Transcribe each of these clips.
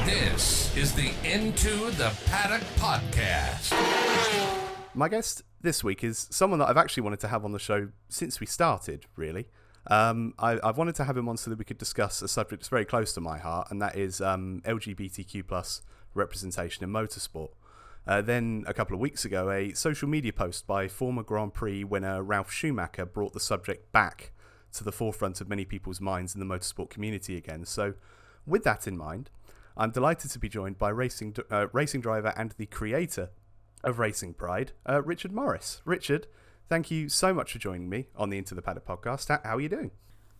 This is the Into The Paddock Podcast. My guest this week is someone that I've actually wanted to have on the show since we started, really. I've wanted to have him on so that we could discuss a subject that's very close to my heart, and that is LGBTQ plus representation in motorsport. Then, a couple of weeks ago, a social media post by former Grand Prix winner Ralf Schumacher brought the subject back to the forefront of many people's minds in the motorsport community again. So, with that in mind, I'm delighted to be joined by racing driver and the creator of Racing Pride, Richard Morris. Richard, thank you so much for joining me on the Into the Paddock podcast. How are you doing?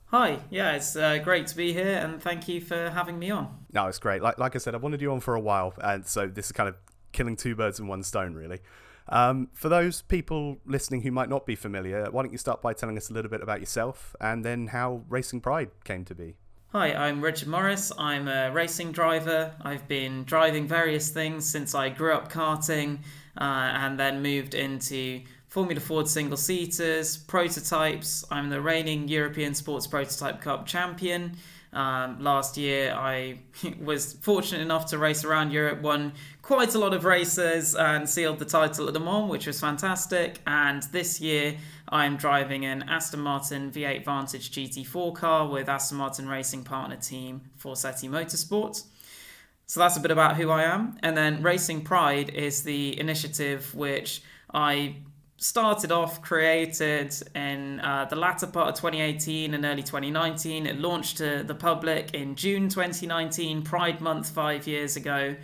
Hi, yeah, it's great to be here, and thank you for having me on. No, it's great. Like I said, I've wanted you on for a while, and so this is kind of killing two birds in one stone, really. For those people listening who might not be familiar, why don't you start by telling us a little bit about yourself and then how Racing Pride came to be? Hi, I'm Richard Morris. I'm a racing driver. I've been driving various things since I grew up karting and then moved into Formula Ford single-seaters, prototypes. I'm the reigning European Sports Prototype Cup champion. Last year I was fortunate enough to race around Europe, won quite a lot of races and sealed the title at Le Mans, which was fantastic. And this year I'm driving an Aston Martin V8 Vantage GT4 car with Aston Martin racing partner team Forseti Motorsport. So that's a bit about who I am. And then Racing Pride is the initiative which I started off, created in the latter part of 2018 and early 2019. It launched to the public in June 2019, Pride Month 5 years ago.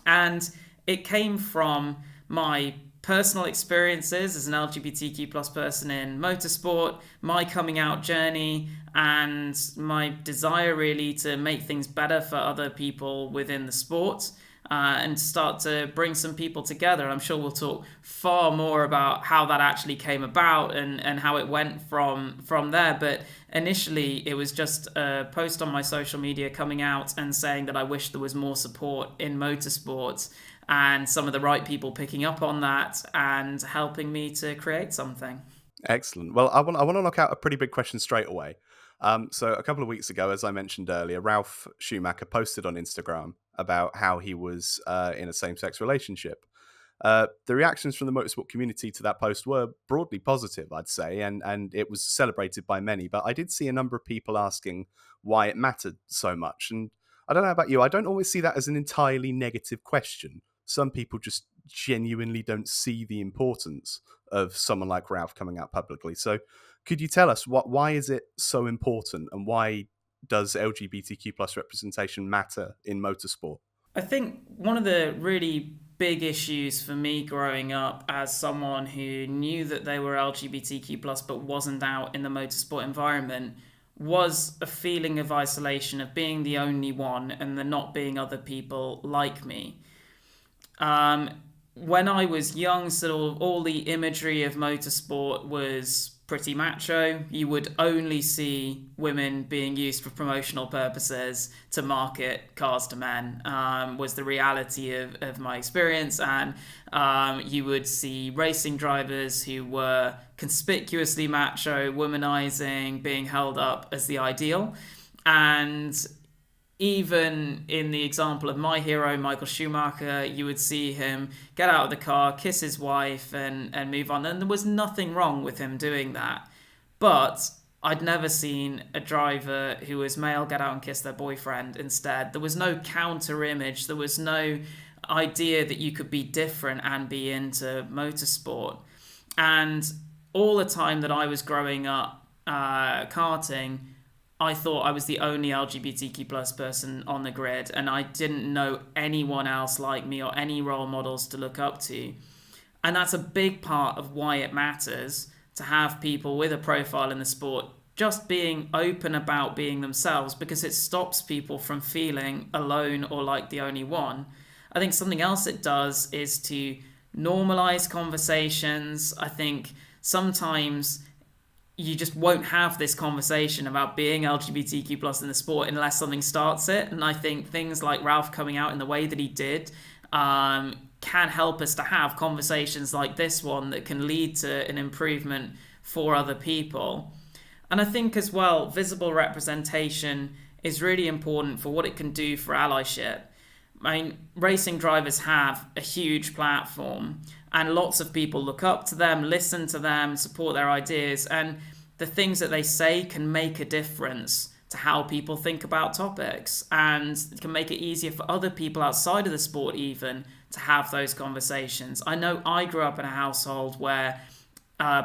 And it came from my personal experiences as an LGBTQ plus person in motorsport, my coming out journey, and my desire really to make things better for other people within the sport. And start to bring some people together. I'm sure we'll talk far more about how that actually came about and how it went from there. But initially, it was just a post on my social media coming out and saying that I wish there was more support in motorsports, and some of the right people picking up on that and helping me to create something. Excellent. Well, I want to knock out a pretty big question straight away. So a couple of weeks ago, as I mentioned earlier, Ralf Schumacher posted on Instagram about how he was in a same-sex relationship. The reactions from the motorsport community to that post were broadly positive, I'd say, and it was celebrated by many. But I did see a number of people asking why it mattered so much. And I don't know about you, I don't always see that as an entirely negative question. Some people just genuinely don't see the importance of someone like Ralf coming out publicly. So could you tell us why is it so important, and why does LGBTQ plus representation matter in motorsport? I think one of the really big issues for me growing up as someone who knew that they were LGBTQ plus but wasn't out in the motorsport environment was a feeling of isolation, of being the only one and there not being other people like me. When I was young, sort of all the imagery of motorsport was pretty macho. You would only see women being used for promotional purposes to market cars to men, was the reality of my experience. And you would see racing drivers who were conspicuously macho, womanizing, being held up as the ideal. And even in the example of my hero, Michael Schumacher, you would see him get out of the car, kiss his wife, and move on. And there was nothing wrong with him doing that. But I'd never seen a driver who was male get out and kiss their boyfriend instead. There was no counter image. There was no idea that you could be different and be into motorsport. And all the time that I was growing up karting, I thought I was the only LGBTQ plus person on the grid, and I didn't know anyone else like me or any role models to look up to. And that's a big part of why it matters to have people with a profile in the sport just being open about being themselves, because it stops people from feeling alone or like the only one. I think something else it does is to normalize conversations. I think sometimes you just won't have this conversation about being LGBTQ plus in the sport unless something starts it. And I think things like Ralf coming out in the way that he did can help us to have conversations like this one that can lead to an improvement for other people. And I think as well, visible representation is really important for what it can do for allyship. I mean, racing drivers have a huge platform, and lots of people look up to them, listen to them, support their ideas, and the things that they say can make a difference to how people think about topics, and it can make it easier for other people outside of the sport even to have those conversations. I know I grew up in a household where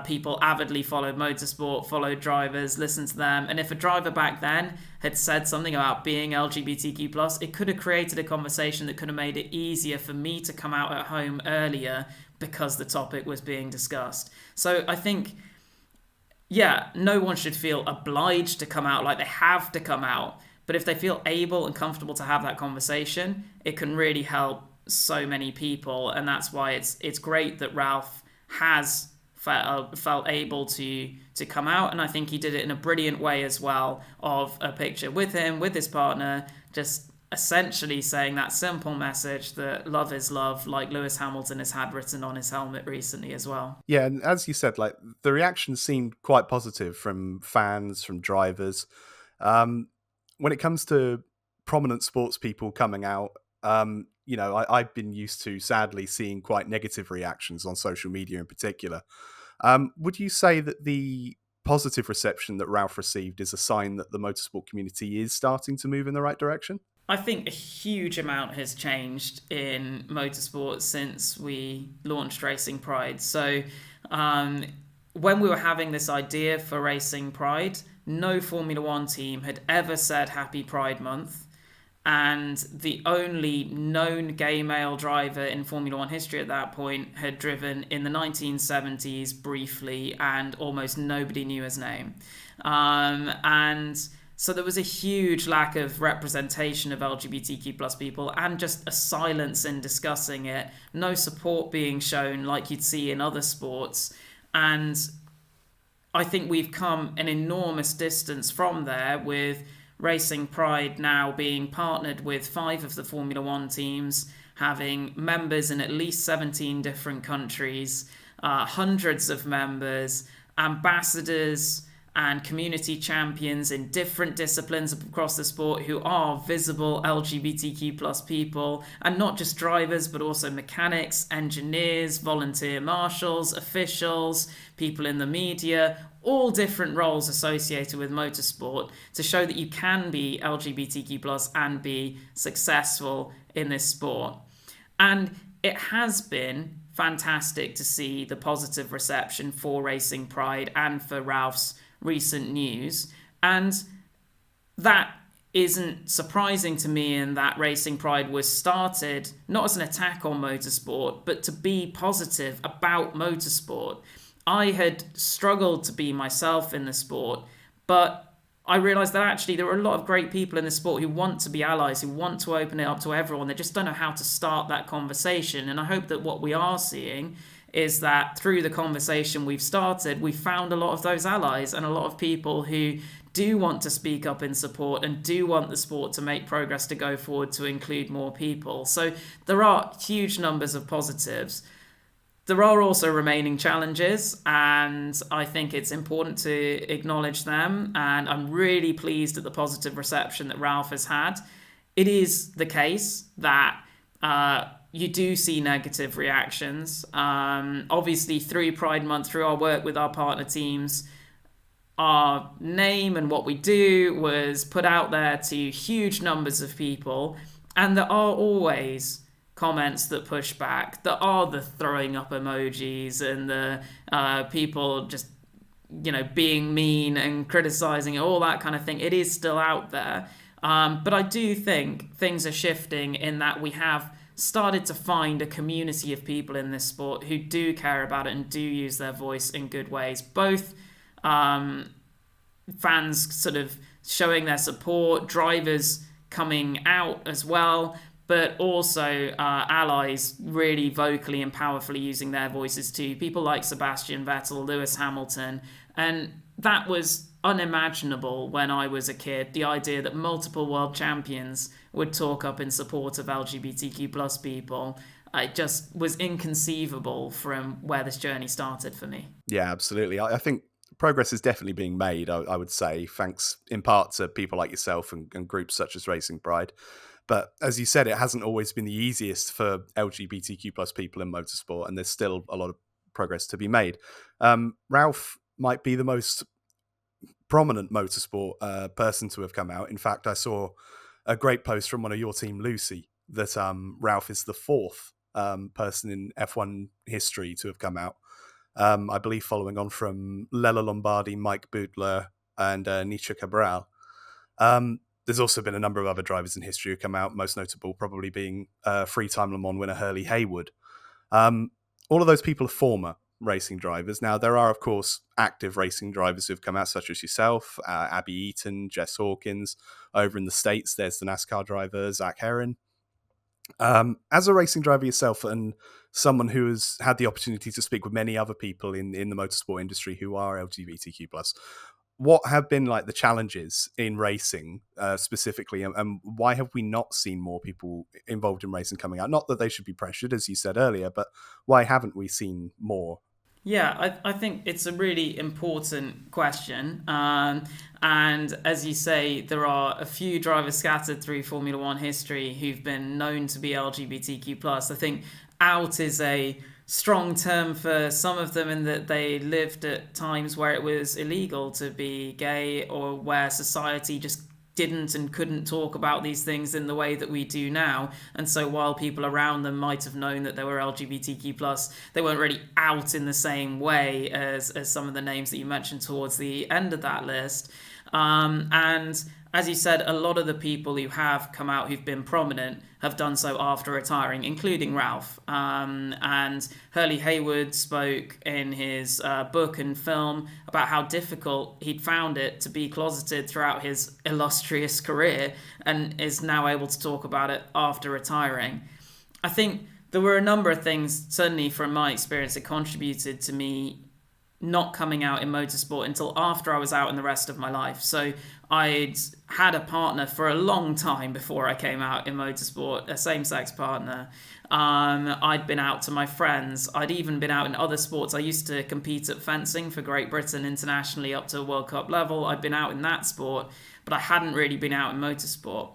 people avidly followed motorsport, followed drivers, listened to them. And if a driver back then had said something about being LGBTQ+, it could have created a conversation that could have made it easier for me to come out at home earlier because the topic was being discussed. So I think, yeah, no one should feel obliged to come out, like they have to come out. But if they feel able and comfortable to have that conversation, it can really help so many people. And that's why it's great that Ralph has felt able to come out, and I think he did it in a brilliant way as well, of a picture with him, with his partner, just essentially saying that simple message that love is love, like Lewis Hamilton has had written on his helmet recently as well. Yeah, and as you said, like the reaction seemed quite positive from fans, from drivers. When it comes to prominent sports people coming out, I've been used to, sadly, seeing quite negative reactions on social media in particular. Would you say that the positive reception that Ralph received is a sign that the motorsport community is starting to move in the right direction? I think a huge amount has changed in motorsport since we launched Racing Pride. So when we were having this idea for Racing Pride, no Formula One team had ever said Happy Pride Month. And the only known gay male driver in Formula One history at that point had driven in the 1970s briefly, and almost nobody knew his name. And so there was a huge lack of representation of LGBTQ plus people, and just a silence in discussing it. No support being shown like you'd see in other sports. And I think we've come an enormous distance from there, with Racing Pride now being partnered with 5 of the Formula One teams, having members in at least 17 different countries, hundreds of members, ambassadors and community champions in different disciplines across the sport who are visible LGBTQ plus people, and not just drivers but also mechanics, engineers, volunteer marshals, officials, people in the media, all different roles associated with motorsport, to show that you can be LGBTQ plus and be successful in this sport. And it has been fantastic to see the positive reception for Racing Pride and for Ralph's recent news. And that isn't surprising to me, in that Racing Pride was started not as an attack on motorsport, but to be positive about motorsport. I had struggled to be myself in the sport, but I realised that actually there are a lot of great people in the sport who want to be allies, who want to open it up to everyone. They just don't know how to start that conversation. And I hope that what we are seeing is that through the conversation we've started, we've found a lot of those allies and a lot of people who do want to speak up in support and do want the sport to make progress, to go forward, to include more people. So there are huge numbers of positives. There are also remaining challenges, and I think it's important to acknowledge them. And I'm really pleased at the positive reception that Ralph has had. It is the case that you do see negative reactions. Obviously, through Pride Month, through our work with our partner teams, our name and what we do was put out there to huge numbers of people. And there are always comments that push back. There are the throwing up emojis and the people just, being mean and criticizing, all that kind of thing. It is still out there. But I do think things are shifting, in that we have started to find a community of people in this sport who do care about it and do use their voice in good ways. Both fans sort of showing their support, drivers coming out as well, but also allies really vocally and powerfully using their voices too. People like Sebastian Vettel, Lewis Hamilton. And that was unimaginable when I was a kid. The idea that multiple world champions would talk up in support of LGBTQ plus people, it just was inconceivable from where this journey started for me. Yeah, absolutely. I think progress is definitely being made, I would say, thanks in part to people like yourself and groups such as Racing Pride. But as you said, it hasn't always been the easiest for LGBTQ plus people in motorsport, and there's still a lot of progress to be made. Ralph might be the most prominent motorsport person to have come out. In fact, I saw a great post from one of your team, Lucy, that Ralph is the fourth person in F1 history to have come out. I believe following on from Lella Lombardi, Mike Bootler, and Nietzsche Cabral. There's also been a number of other drivers in history who come out, most notable probably being three-time Le Mans winner Hurley Haywood. All of those people are former racing drivers. Now, there are, of course, active racing drivers who've come out, such as yourself, Abby Eaton, Jess Hawkins. Over in the States, there's the NASCAR driver, Zach Herrin. As a racing driver yourself and someone who has had the opportunity to speak with many other people in the motorsport industry who are LGBTQ+, what have been like the challenges in racing specifically, and why have we not seen more people involved in racing coming out? Not that they should be pressured, as you said earlier, but why haven't we seen more? Yeah, I think it's a really important question. And as you say, there are a few drivers scattered through Formula One history who've been known to be LGBTQ+. I think out is a strong term for some of them in that they lived at times where it was illegal to be gay, or where society just didn't and couldn't talk about these things in the way that we do now. And so while people around them might have known that they were LGBTQ+, they weren't really out in the same way as some of the names that you mentioned towards the end of that list. And as you said, a lot of the people who have come out who've been prominent have done so after retiring, including Ralph. And Hurley Haywood spoke in his book and film about how difficult he'd found it to be closeted throughout his illustrious career, and is now able to talk about it after retiring. I think there were a number of things, certainly from my experience, that contributed to me not coming out in motorsport until after I was out in the rest of my life. So I'd had a partner for a long time before I came out in motorsport, a same-sex partner. I'd been out to my friends. I'd even been out in other sports. I used to compete at fencing for Great Britain internationally up to World Cup level. I'd been out in that sport, but I hadn't really been out in motorsport.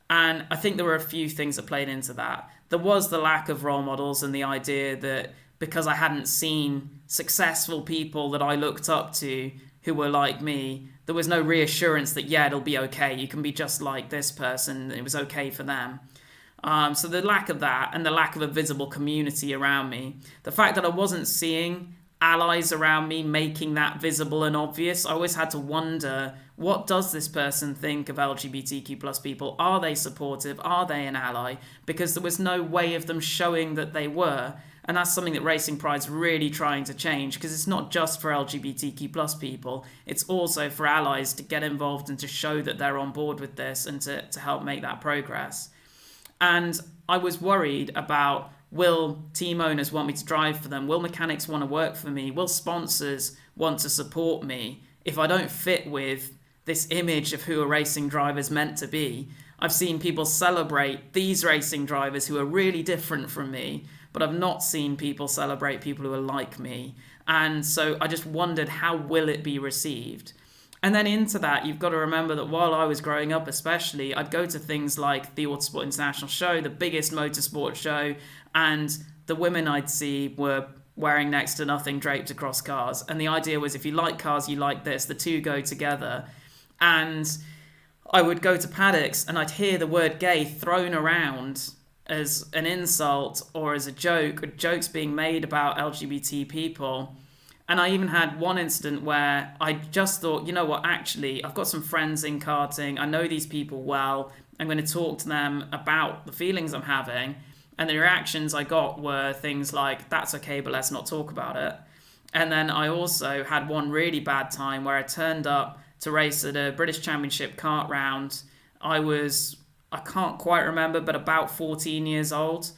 And I think there were a few things that played into that. There was the lack of role models and the idea that because I hadn't seen successful people that I looked up to who were like me, there was no reassurance that, yeah, it'll be okay. You can be just like this person. It was okay for them. So the lack of that, and the lack of a visible community around me, the fact that I wasn't seeing allies around me making that visible and obvious, I always had to wonder, what does this person think of LGBTQ plus people? Are they supportive? Are they an ally? Because there was no way of them showing that they were. And that's something that Racing Pride's really trying to change, because it's not just for LGBTQ plus people, it's also for allies to get involved and to show that they're on board with this, and to help make that progress. And I was worried about, will team owners want me to drive for them? Will mechanics want to work for me? Will sponsors want to support me if I don't fit with this image of who a racing driver is meant to be? I've seen people celebrate these racing drivers who are really different from me, but I've not seen people celebrate people who are like me. And so I just wondered, how will it be received? And then into that, you've got to remember that while I was growing up especially, I'd go to things like the Autosport International show, the biggest motorsport show, and the women I'd see were wearing next to nothing draped across cars. And the idea was, if you like cars, you like this. The two go together. And I would go to paddocks and I'd hear the word gay thrown around as an insult or as a joke, or jokes being made about LGBT people. And I even had one incident where I just thought, you know what, actually, I've got some friends in karting. I know these people well. I'm going to talk to them about the feelings I'm having. And the reactions I got were things like, that's okay, but let's not talk about it. And then I also had one really bad time where I turned up to race at a British Championship kart round. I can't quite remember, but about 14 years old.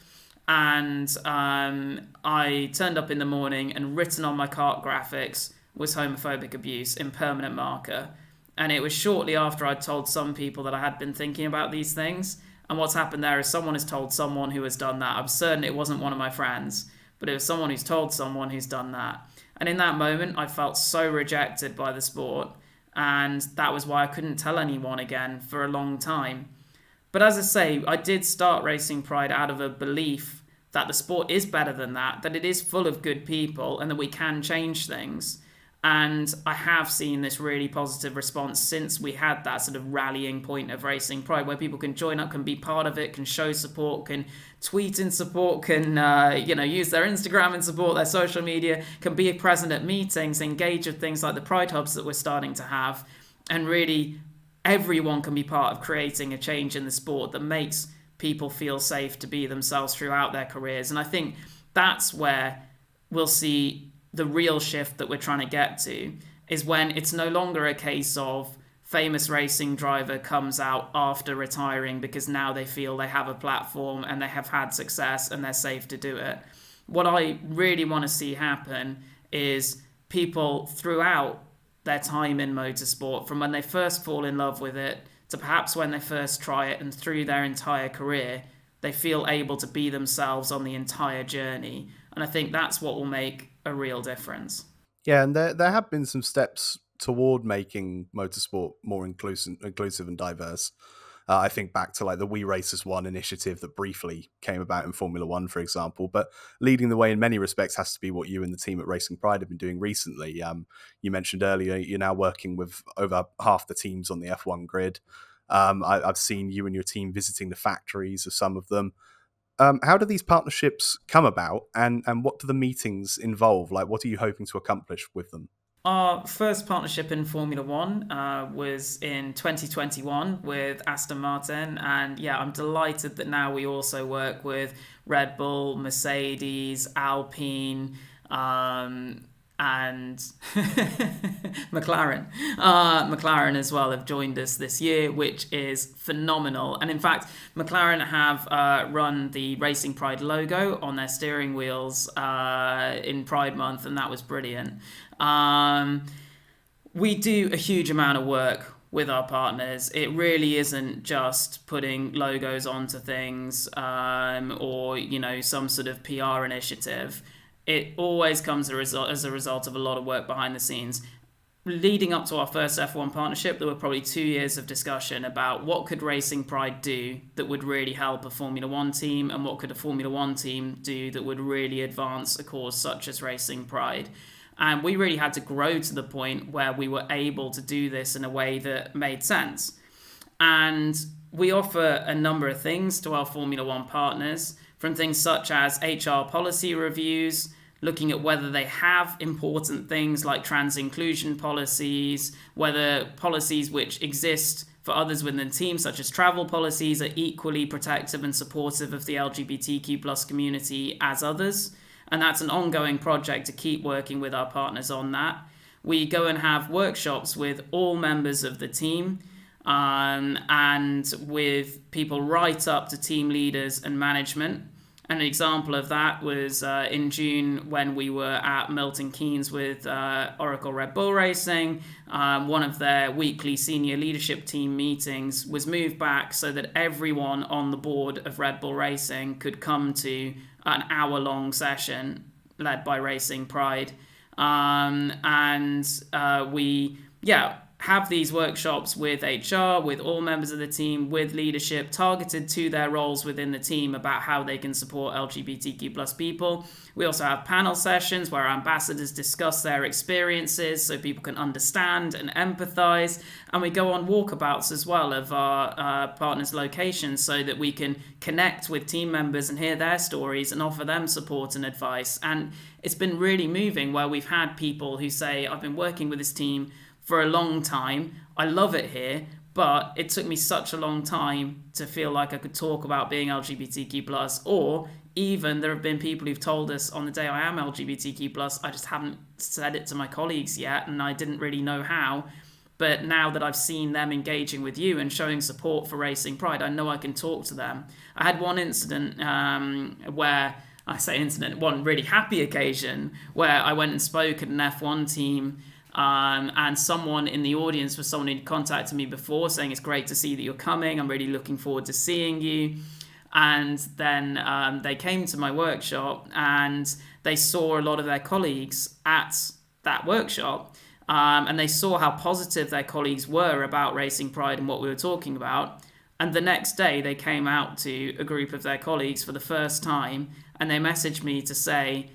And I turned up in the morning, and written on my kart graphics was homophobic abuse in permanent marker. And it was shortly after I'd told some people that I had been thinking about these things. And what's happened there is someone has told someone who has done that. I'm certain it wasn't one of my friends, but it was someone who's told someone who's done that. And in that moment, I felt so rejected by the sport. And that was why I couldn't tell anyone again for a long time. But as I say, I did start Racing Pride out of a belief that the sport is better than that it is full of good people, and that we can change things. And I have seen this really positive response since we had that sort of rallying point of Racing Pride, where people can join up, can be part of it, can show support, can tweet in support, can use their Instagram in support, their social media, can be present at meetings, engage with things like the Pride Hubs that we're starting to have. And really, everyone can be part of creating a change in the sport that makes people feel safe to be themselves throughout their careers. And I think that's where we'll see the real shift that we're trying to get to, is when it's no longer a case of famous racing driver comes out after retiring because now they feel they have a platform and they have had success and they're safe to do it. What I really want to see happen is people throughout their time in motorsport, from when they first fall in love with it to perhaps when they first try it, and through their entire career, they feel able to be themselves on the entire journey. And I think that's what will make a real difference. Yeah, and there have been some steps toward making motorsport more inclusive and diverse. I think back to like the We Racers One initiative that briefly came about in Formula One, for example. But leading the way in many respects has to be what you and the team at Racing Pride have been doing recently. You mentioned earlier you're now working with over half the teams on the F1 grid. I've seen you and your team visiting the factories of some of them. How do these partnerships come about, and what do the meetings involve? Like, what are you hoping to accomplish with them? Our first partnership in Formula One was in 2021 with Aston Martin. And yeah, I'm delighted that now we also work with Red Bull, Mercedes, Alpine, and McLaren. McLaren as well have joined us this year, which is phenomenal. And in fact, McLaren have run the Racing Pride logo on their steering wheels in Pride Month, and that was brilliant. We do a huge amount of work with our partners. It really isn't just putting logos onto things or some sort of PR initiative. It always comes as a result of a lot of work behind the scenes. Leading up to our first F1 partnership, there were probably 2 years of discussion about what could Racing Pride do that would really help a Formula One team, and what could a Formula One team do that would really advance a cause such as Racing Pride. And we really had to grow to the point where we were able to do this in a way that made sense. And we offer a number of things to our Formula One partners, from things such as HR policy reviews, looking at whether they have important things like trans inclusion policies, whether policies which exist for others within the team, such as travel policies, are equally protective and supportive of the LGBTQ+ community as others. And that's an ongoing project to keep working with our partners on that. We go and have workshops with all members of the team, and with people right up to team leaders and management. An example of that was in June when we were at Milton Keynes with Oracle Red Bull Racing. One of their weekly senior leadership team meetings was moved back so that everyone on the board of Red Bull Racing could come to an hour-long session led by Racing Pride. We have these workshops with HR, with all members of the team, with leadership, targeted to their roles within the team about how they can support LGBTQ+ people. We also have panel sessions where our ambassadors discuss their experiences so people can understand and empathize. And we go on walkabouts as well of our partners' locations so that we can connect with team members and hear their stories and offer them support and advice. And it's been really moving, where we've had people who say, I've been working with this team for a long time, I love it here, but it took me such a long time to feel like I could talk about being LGBTQ+, or even there have been people who've told us on the day I am LGBTQ+, I just haven't said it to my colleagues yet, and I didn't really know how. But now that I've seen them engaging with you and showing support for Racing Pride, I know I can talk to them. I had one incident one really happy occasion where I went and spoke at an F1 team. And someone in the audience was someone who'd contacted me before saying, it's great to see that you're coming. I'm really looking forward to seeing you. And then they came to my workshop and they saw a lot of their colleagues at that workshop. And they saw how positive their colleagues were about Racing Pride and what we were talking about. And the next day, they came out to a group of their colleagues for the first time, and they messaged me to say,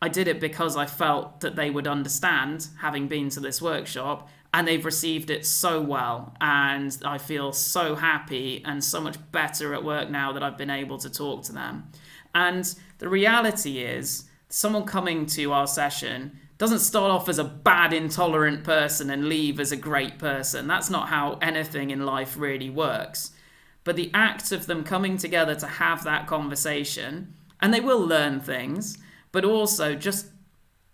I did it because I felt that they would understand, having been to this workshop, and they've received it so well. And I feel so happy and so much better at work now that I've been able to talk to them. And the reality is, someone coming to our session doesn't start off as a bad, intolerant person and leave as a great person. That's not how anything in life really works. But the act of them coming together to have that conversation, and they will learn things, but also just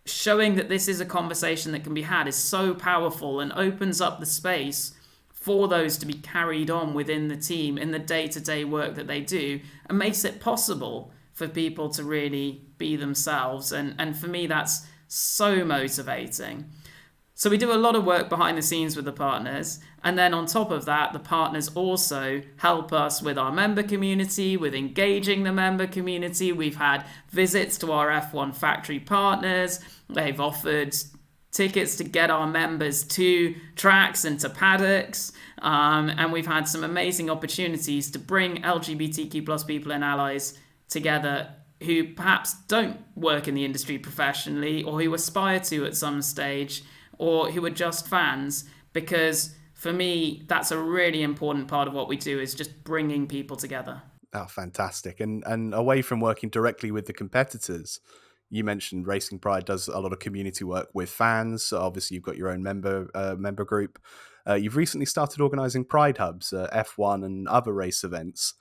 showing that this is a conversation that can be had is so powerful and opens up the space for those to be carried on within the team in the day-to-day work that they do, and makes it possible for people to really be themselves. And for me, that's so motivating. So we do a lot of work behind the scenes with the partners. And then on top of that, the partners also help us with our member community, with engaging the member community. We've had visits to our F1 factory partners. They've offered tickets to get our members to tracks and to paddocks. And we've had some amazing opportunities to bring LGBTQ plus people and allies together who perhaps don't work in the industry professionally, or who aspire to at some stage, or who are just fans. Because for me, that's a really important part of what we do, is just bringing people together. Oh, fantastic. And away from working directly with the competitors, you mentioned Racing Pride does a lot of community work with fans. So obviously, you've got your own member group. You've recently started organising Pride Hubs, F1 and other race events.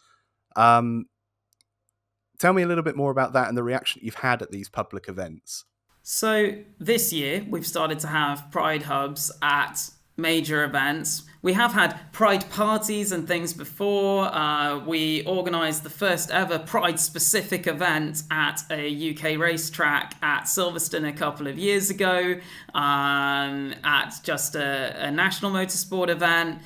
Tell me a little bit more about that and the reaction you've had at these public events. So this year, we've started to have Pride Hubs at major events. We have had Pride parties and things before. We organised the first ever Pride-specific event at a UK racetrack at Silverstone a couple of years ago, at just a national motorsport event.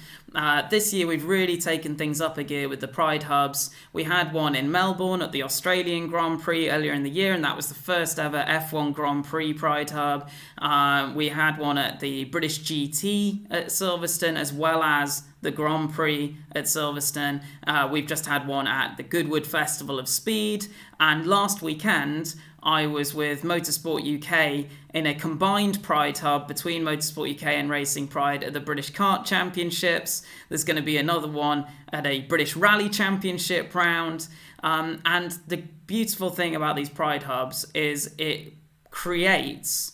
This year we've really taken things up a gear with the Pride Hubs. We had one in Melbourne at the Australian Grand Prix earlier in the year, and that was the first ever F1 Grand Prix Pride Hub. We had one at the British GT at Silverstone, as well as the Grand Prix at Silverstone. We've just had one at the Goodwood Festival of Speed, and last weekend I was with Motorsport UK in a combined Pride Hub between Motorsport UK and Racing Pride at the British Kart Championships. There's going to be another one at a British Rally Championship round. And the beautiful thing about these Pride Hubs is it creates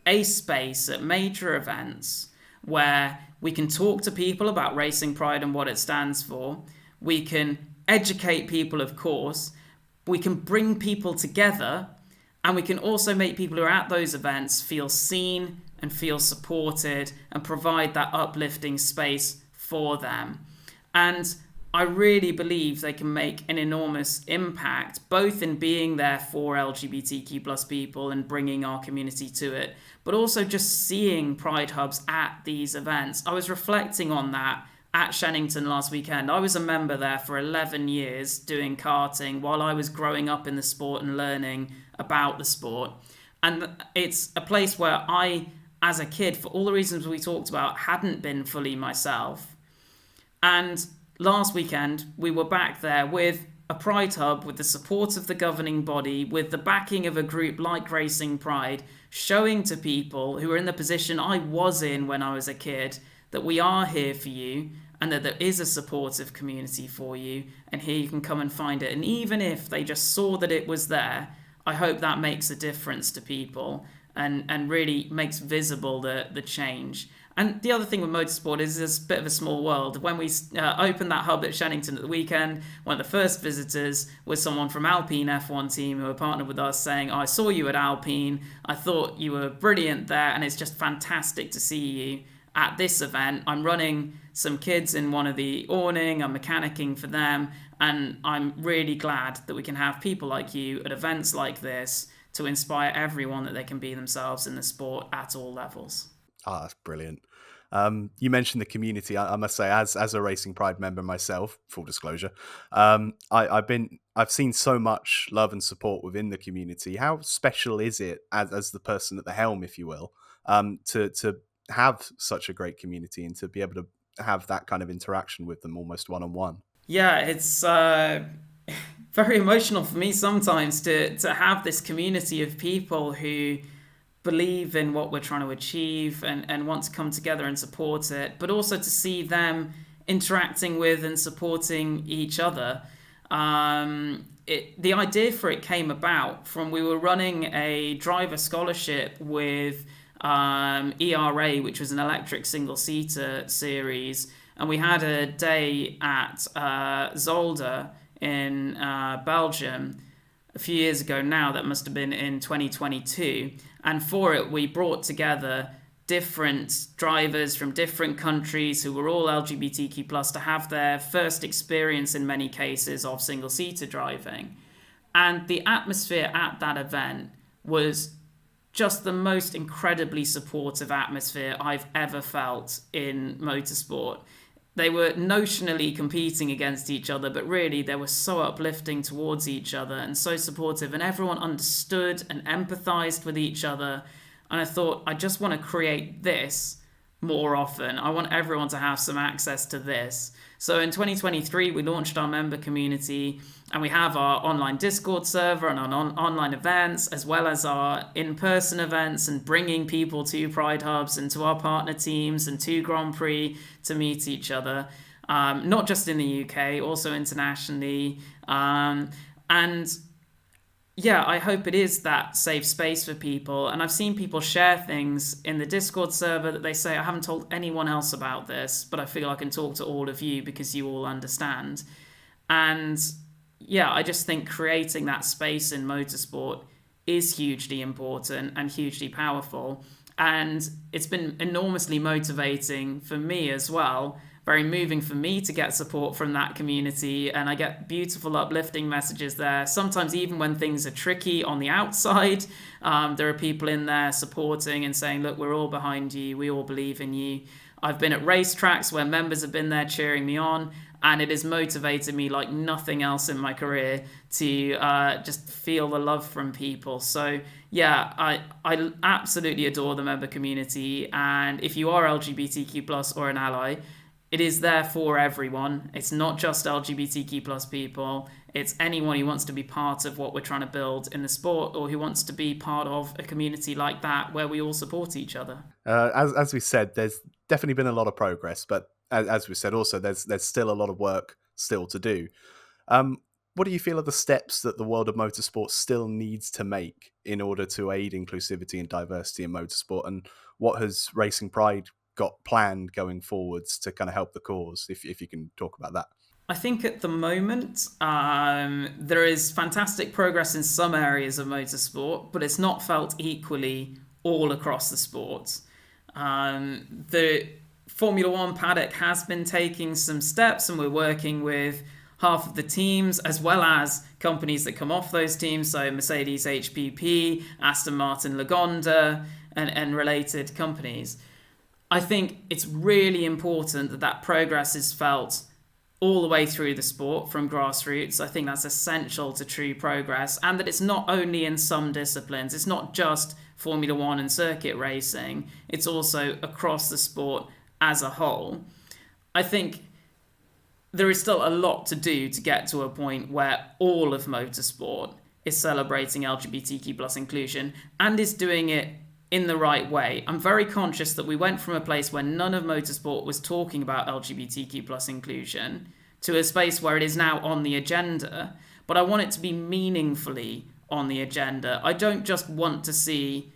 a space at major events where we can talk to people about Racing Pride and what it stands for. We can educate people, of course. We can bring people together. And we can also make people who are at those events feel seen and feel supported, and provide that uplifting space for them. And I really believe they can make an enormous impact, both in being there for LGBTQ plus people and bringing our community to it, but also just seeing Pride Hubs at these events. I was reflecting on that at Shannington last weekend. I was a member there for 11 years doing karting while I was growing up in the sport and learning about the sport. And it's a place where I, as a kid, for all the reasons we talked about, hadn't been fully myself. And last weekend, we were back there with a Pride Hub, with the support of the governing body, with the backing of a group like Racing Pride, showing to people who are in the position I was in when I was a kid that we are here for you, and that there is a supportive community for you, and here you can come and find it. And even if they just saw that it was there, I hope that makes a difference to people and really makes visible the change. And the other thing with motorsport is it's a bit of a small world. When we opened that hub at Shannington at the weekend, one of the first visitors was someone from Alpine F1 team who were partnered with us, saying, I saw you at Alpine, I thought you were brilliant there, and it's just fantastic to see you at this event. I'm running some kids in one of the awning, I'm mechanicking for them, and I'm really glad that we can have people like you at events like this to inspire everyone that they can be themselves in the sport at all levels. Ah, that's brilliant. You mentioned the community. I must say, as a Racing Pride member myself, full disclosure, I've seen so much love and support within the community. How special is it as the person at the helm, if you will, to have such a great community and to be able to have that kind of interaction with them almost one-on-one. Yeah, it's very emotional for me sometimes to have this community of people who believe in what we're trying to achieve and want to come together and support it, but also to see them interacting with and supporting each other. The idea for it came about from we were running a driver scholarship with ERA, which was an electric single-seater series, and we had a day at Zolder in Belgium a few years ago now. That must have been in 2022. And for it, we brought together different drivers from different countries who were all LGBTQ plus to have their first experience in many cases of single-seater driving. And the atmosphere at that event was just the most incredibly supportive atmosphere I've ever felt in motorsport. They were notionally competing against each other, but really they were so uplifting towards each other and so supportive, and everyone understood and empathized with each other. And I thought, I just want to create this more often. I want everyone to have some access to this. So in 2023, we launched our member community, and we have our online Discord server and our online events, as well as our in-person events, and bringing people to Pride Hubs and to our partner teams and to Grand Prix to meet each other, not just in the UK, also internationally. And yeah, I hope it is that safe space for people. And I've seen people share things in the Discord server that they say, I haven't told anyone else about this, but I feel I can talk to all of you because you all understand. And yeah, I just think creating that space in motorsport is hugely important and hugely powerful. And it's been enormously motivating for me as well. Very moving for me to get support from that community, and I get beautiful uplifting messages there. Sometimes even when things are tricky on the outside, there are people in there supporting and saying, look, we're all behind you, we all believe in you. I've been at racetracks where members have been there cheering me on, and it has motivated me like nothing else in my career to just feel the love from people. So yeah, I absolutely adore the member community, and if you are LGBTQ plus or an ally, it is there for everyone. It's not just LGBTQ plus people. It's anyone who wants to be part of what we're trying to build in the sport, or who wants to be part of a community like that where we all support each other. As we said, there's definitely been a lot of progress, but as we said also, there's still a lot of work still to do. What do you feel are the steps that the world of motorsport still needs to make in order to aid inclusivity and diversity in motorsport? And what has Racing Pride got planned going forwards to kind of help the cause, if you can talk about that? I think at the moment there is fantastic progress in some areas of motorsport, but it's not felt equally all across the sport. The Formula One paddock has been taking some steps, and we're working with half of the teams as well as companies that come off those teams, so Mercedes HPP, Aston Martin Lagonda, and related companies. I think it's really important that that progress is felt all the way through the sport from grassroots. I think that's essential to true progress, and that it's not only in some disciplines. It's not just Formula One and circuit racing. It's also across the sport as a whole. I think there is still a lot to do to get to a point where all of motorsport is celebrating LGBTQ plus inclusion and is doing it in the right way. I'm very conscious that we went from a place where none of motorsport was talking about LGBTQ plus inclusion to a space where it is now on the agenda, but I want it to be meaningfully on the agenda. I don't just want to see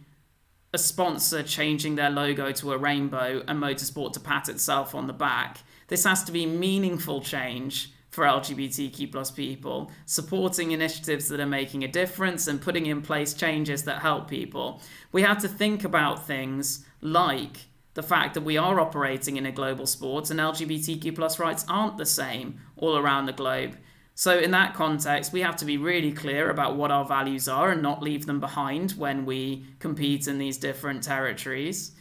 a sponsor changing their logo to a rainbow and motorsport to pat itself on the back. This has to be meaningful change for LGBTQ plus people, supporting initiatives that are making a difference and putting in place changes that help people. We have to think about things like the fact that we are operating in a global sport and LGBTQ plus rights aren't the same all around the globe. So in that context, we have to be really clear about what our values are and not leave them behind when we compete in these different territories.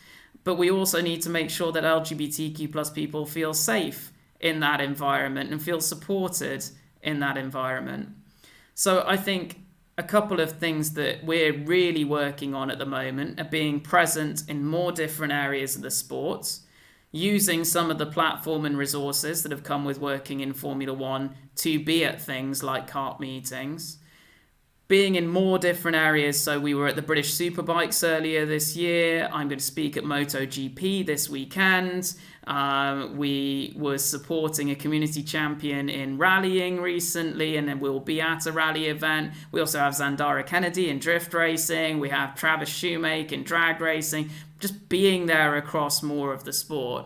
But we also need to make sure that LGBTQ plus people feel safe in that environment and feel supported in that environment. So I think a couple of things that we're really working on at the moment are being present in more different areas of the sport, using some of the platform and resources that have come with working in Formula One to be at things like kart meetings, being in more different areas. So we were at the British Superbikes earlier this year. I'm going to speak at MotoGP this weekend. We were supporting a community champion in rallying recently, and then we'll be at a rally event. We also have Zandara Kennedy in drift racing. We have Travis Shoemake in drag racing. Just being there across more of the sport.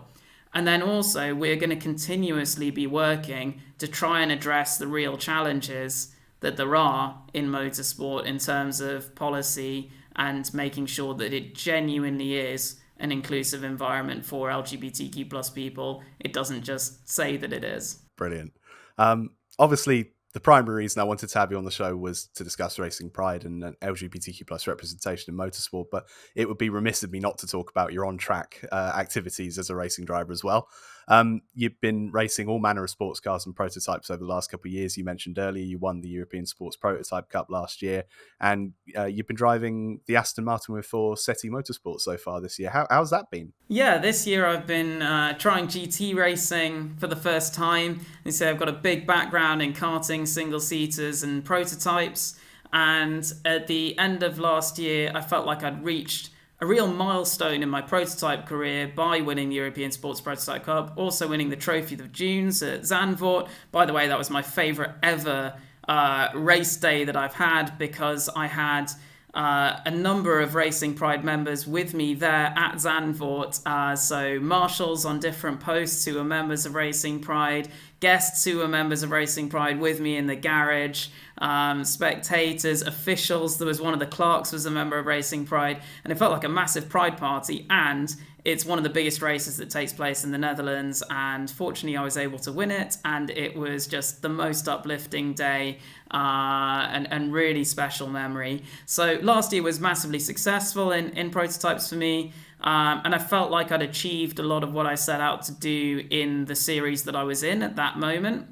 And then also we're going to continuously be working to try and address the real challenges that there are in motorsport in terms of policy and making sure that it genuinely is an inclusive environment for LGBTQ plus people. It doesn't just say that it is. Brilliant. Obviously, the primary reason I wanted to have you on the show was to discuss racing pride and LGBTQ plus representation in motorsport, but it would be remiss of me not to talk about your on-track activities as a racing driver as well. You've been racing all manner of sports cars and prototypes over the last couple of years. You mentioned earlier you won the European Sports Prototype Cup last year, and you've been driving the Aston Martin with for SETI Motorsport so far this year. How's that been? Yeah, this year I've been trying GT racing for the first time. And so I've got a big background in karting, single-seaters and prototypes. And at the end of last year, I felt like I'd reached a real milestone in my prototype career by winning the European Sports Prototype Cup, also winning the Trophy of Dunes at Zandvoort. By the way, that was my favourite ever race day that I've had, because I had a number of Racing Pride members with me there at Zandvoort. So marshals on different posts who are members of Racing Pride, guests who were members of Racing Pride with me in the garage, spectators, officials. There was one of the clerks was a member of Racing Pride, and it felt like a massive pride party. And it's one of the biggest races that takes place in the Netherlands, and fortunately I was able to win it, and it was just the most uplifting day and really special memory. So last year was massively successful in prototypes for me, and I felt like I'd achieved a lot of what I set out to do in the series that I was in at that moment.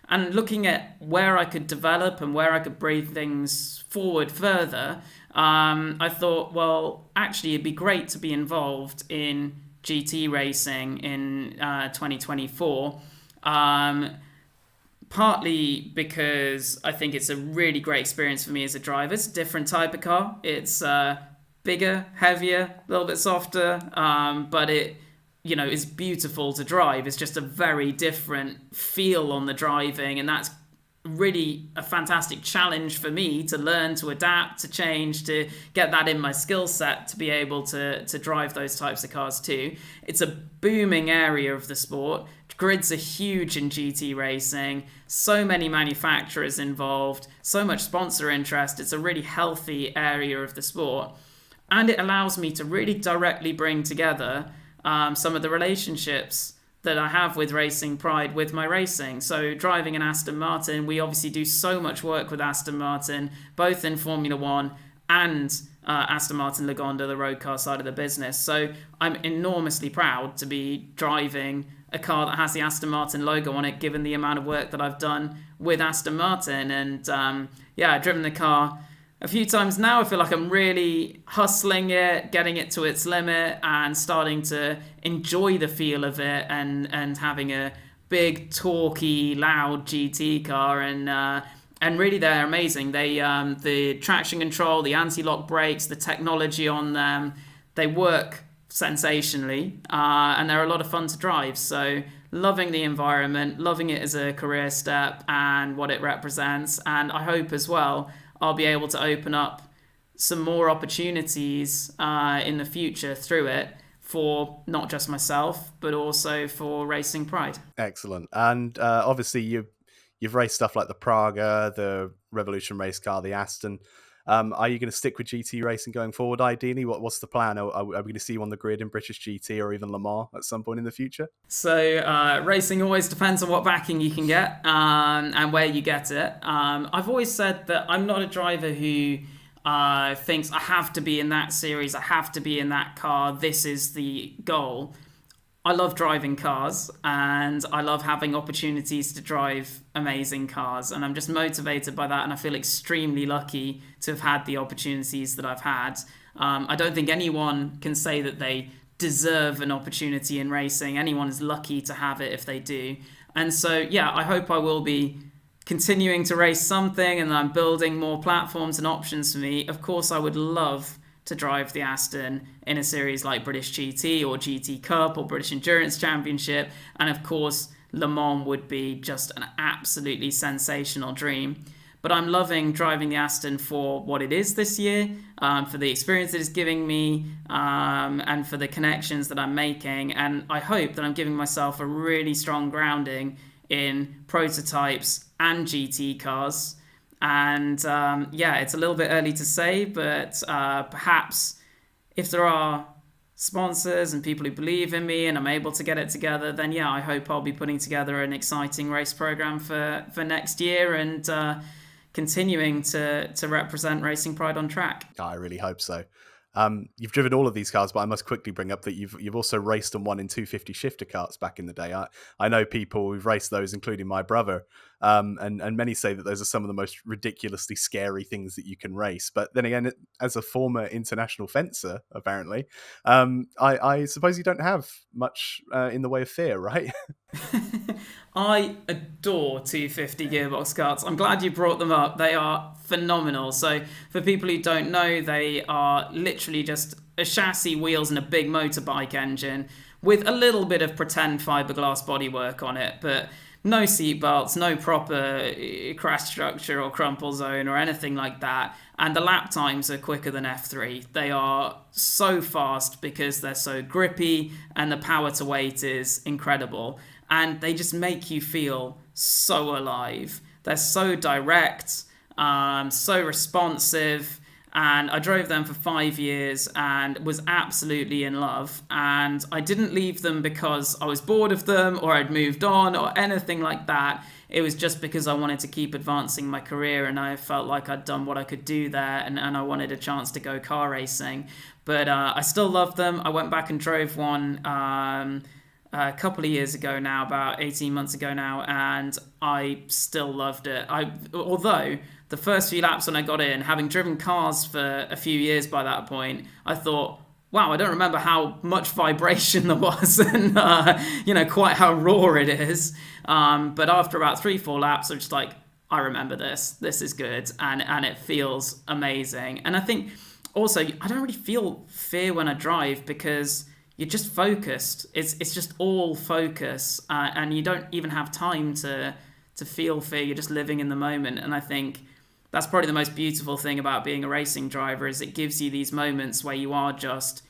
And looking at where I could develop and where I could bring things forward further, I thought, well, actually, it'd be great to be involved in GT racing in 2024. Partly because I think it's a really great experience for me as a driver. It's a different type of car. It's bigger, heavier, a little bit softer, but it is beautiful to drive. It's just a very different feel on the driving, and that's really a fantastic challenge for me to learn, to adapt, to change, to get that in my skill set to be able to drive those types of cars too. It's a booming area of the sport. Grids are huge in GT racing, so many manufacturers involved, so much sponsor interest. It's a really healthy area of the sport, and it allows me to really directly bring together some of the relationships that I have with Racing Pride with my racing. So driving an Aston Martin, we obviously do so much work with Aston Martin, both in Formula One and Aston Martin Lagonda, the road car side of the business. So I'm enormously proud to be driving a car that has the Aston Martin logo on it, given the amount of work that I've done with Aston Martin. And I've driven the car a few times now. I feel like I'm really hustling it, getting it to its limit, and starting to enjoy the feel of it, and having a big, torquey, loud GT car. And really, they're amazing. They the traction control, the anti-lock brakes, the technology on them, they work sensationally, and they're a lot of fun to drive. So loving the environment, loving it as a career step and what it represents. And I hope as well I'll be able to open up some more opportunities in the future through it, for not just myself, but also for Racing Pride. Excellent. And obviously you've raced stuff like the Praga, the Revolution race car, the Aston. Are you going to stick with GT racing going forward, ideally? What's the plan? Are we going to see you on the grid in British GT or even Le Mans at some point in the future? So racing always depends on what backing you can get and where you get it. I've always said that I'm not a driver who thinks I have to be in that series, I have to be in that car, this is the goal. I love driving cars, and I love having opportunities to drive amazing cars, and I'm just motivated by that, and I feel extremely lucky to have had the opportunities that I've had. I don't think anyone can say that they deserve an opportunity in racing. Anyone is lucky to have it if they do. And so, yeah, I hope I will be continuing to race something, and I'm building more platforms and options for me. Of course, I would love to drive the Aston in a series like British GT or GT Cup or British Endurance Championship. And of course, Le Mans would be just an absolutely sensational dream. But I'm loving driving the Aston for what it is this year, for the experience it is giving me, and for the connections that I'm making. And I hope that I'm giving myself a really strong grounding in prototypes and GT cars. And yeah, it's a little bit early to say, but perhaps if there are sponsors and people who believe in me and I'm able to get it together, then yeah, I hope I'll be putting together an exciting race program for next year and continuing to represent Racing Pride on track. I really hope so. You've driven all of these cars, but I must quickly bring up that you've also raced and won in 250 shifter karts back in the day. I know people who've raced those, including my brother, and many say that those are some of the most ridiculously scary things that you can race. But then again, as a former international fencer, apparently, I suppose you don't have much in the way of fear, right? I adore 250 gearbox karts. I'm glad you brought them up. They are phenomenal. So for people who don't know, they are literally just a chassis, wheels, and a big motorbike engine with a little bit of pretend fiberglass bodywork on it, but no seat belts, no proper crash structure or crumple zone or anything like that. And the lap times are quicker than F3. They are so fast because they're so grippy, and the power to weight is incredible. And they just make you feel so alive. They're so direct, so responsive. And I drove them for 5 years and was absolutely in love. And I didn't leave them because I was bored of them or I'd moved on or anything like that. It was just because I wanted to keep advancing my career, and I felt like I'd done what I could do there, and I wanted a chance to go car racing. But I still love them. I went back and drove one a couple of years ago now, about 18 months ago now, and I still loved it. Although the first few laps when I got in, having driven cars for a few years by that point, I thought, wow, I don't remember how much vibration there was and, quite how raw it is. But after about 3-4 laps, I'm just like, I remember this. This is good. And it feels amazing. And I think also, I don't really feel fear when I drive because you're just focused. It's just all focus. And you don't even have time to feel fear. You're just living in the moment. And I think that's probably the most beautiful thing about being a racing driver, is it gives you these moments where you are just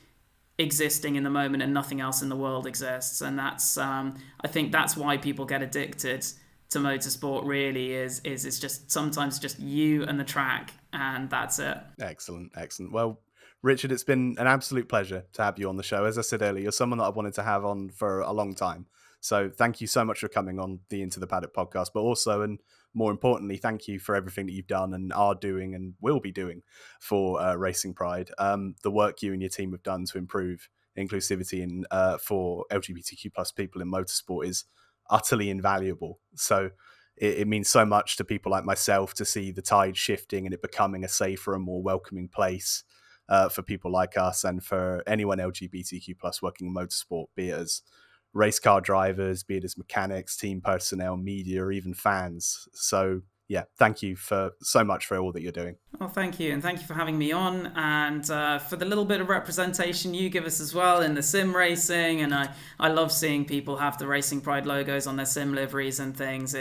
existing in the moment and nothing else in the world exists. And that's I think that's why people get addicted to motorsport, really, is it's just sometimes just you and the track, and that's it. Excellent. Well, Richard, it's been an absolute pleasure to have you on the show. As I said earlier, you're someone that I've wanted to have on for a long time. So thank you so much for coming on the Into the Paddock podcast, but also, and more importantly, thank you for everything that you've done and are doing and will be doing for Racing Pride. The work you and your team have done to improve inclusivity and for LGBTQ plus people in motorsport is utterly invaluable. So it means so much to people like myself to see the tide shifting and it becoming a safer and more welcoming place for people like us, and for anyone LGBTQ plus working in motorsport, be it as race car drivers, be it as mechanics, team personnel, media, or even fans. So yeah, thank you so much for all that you're doing. Well, thank you. And thank you for having me on, and for the little bit of representation you give us as well in the sim racing. And I love seeing people have the Racing Pride logos on their sim liveries and things.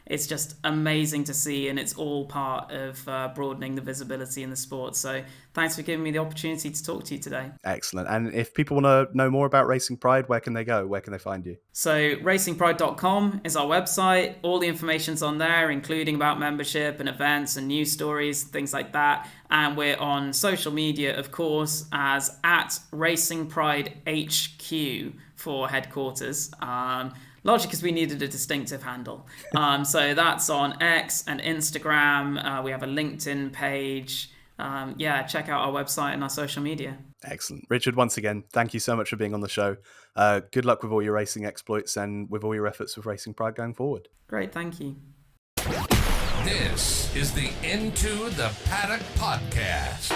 It's just amazing to see, and it's all part of broadening the visibility in the sport. So thanks for giving me the opportunity to talk to you today. Excellent. And if people want to know more about Racing Pride, where can they go? Where can they find you? So racingpride.com is our website. All the information's on there, including about membership and events and news stories, things like that. And we're on social media, of course, as @RacingPrideHQ for headquarters. Largely because we needed a distinctive handle. So that's on X and Instagram. We have a LinkedIn page. Check out our website and our social media. Excellent. Richard, once again, thank you so much for being on the show. Good luck with all your racing exploits and with all your efforts with Racing Pride going forward. Great, thank you. This is the Into the Paddock Podcast.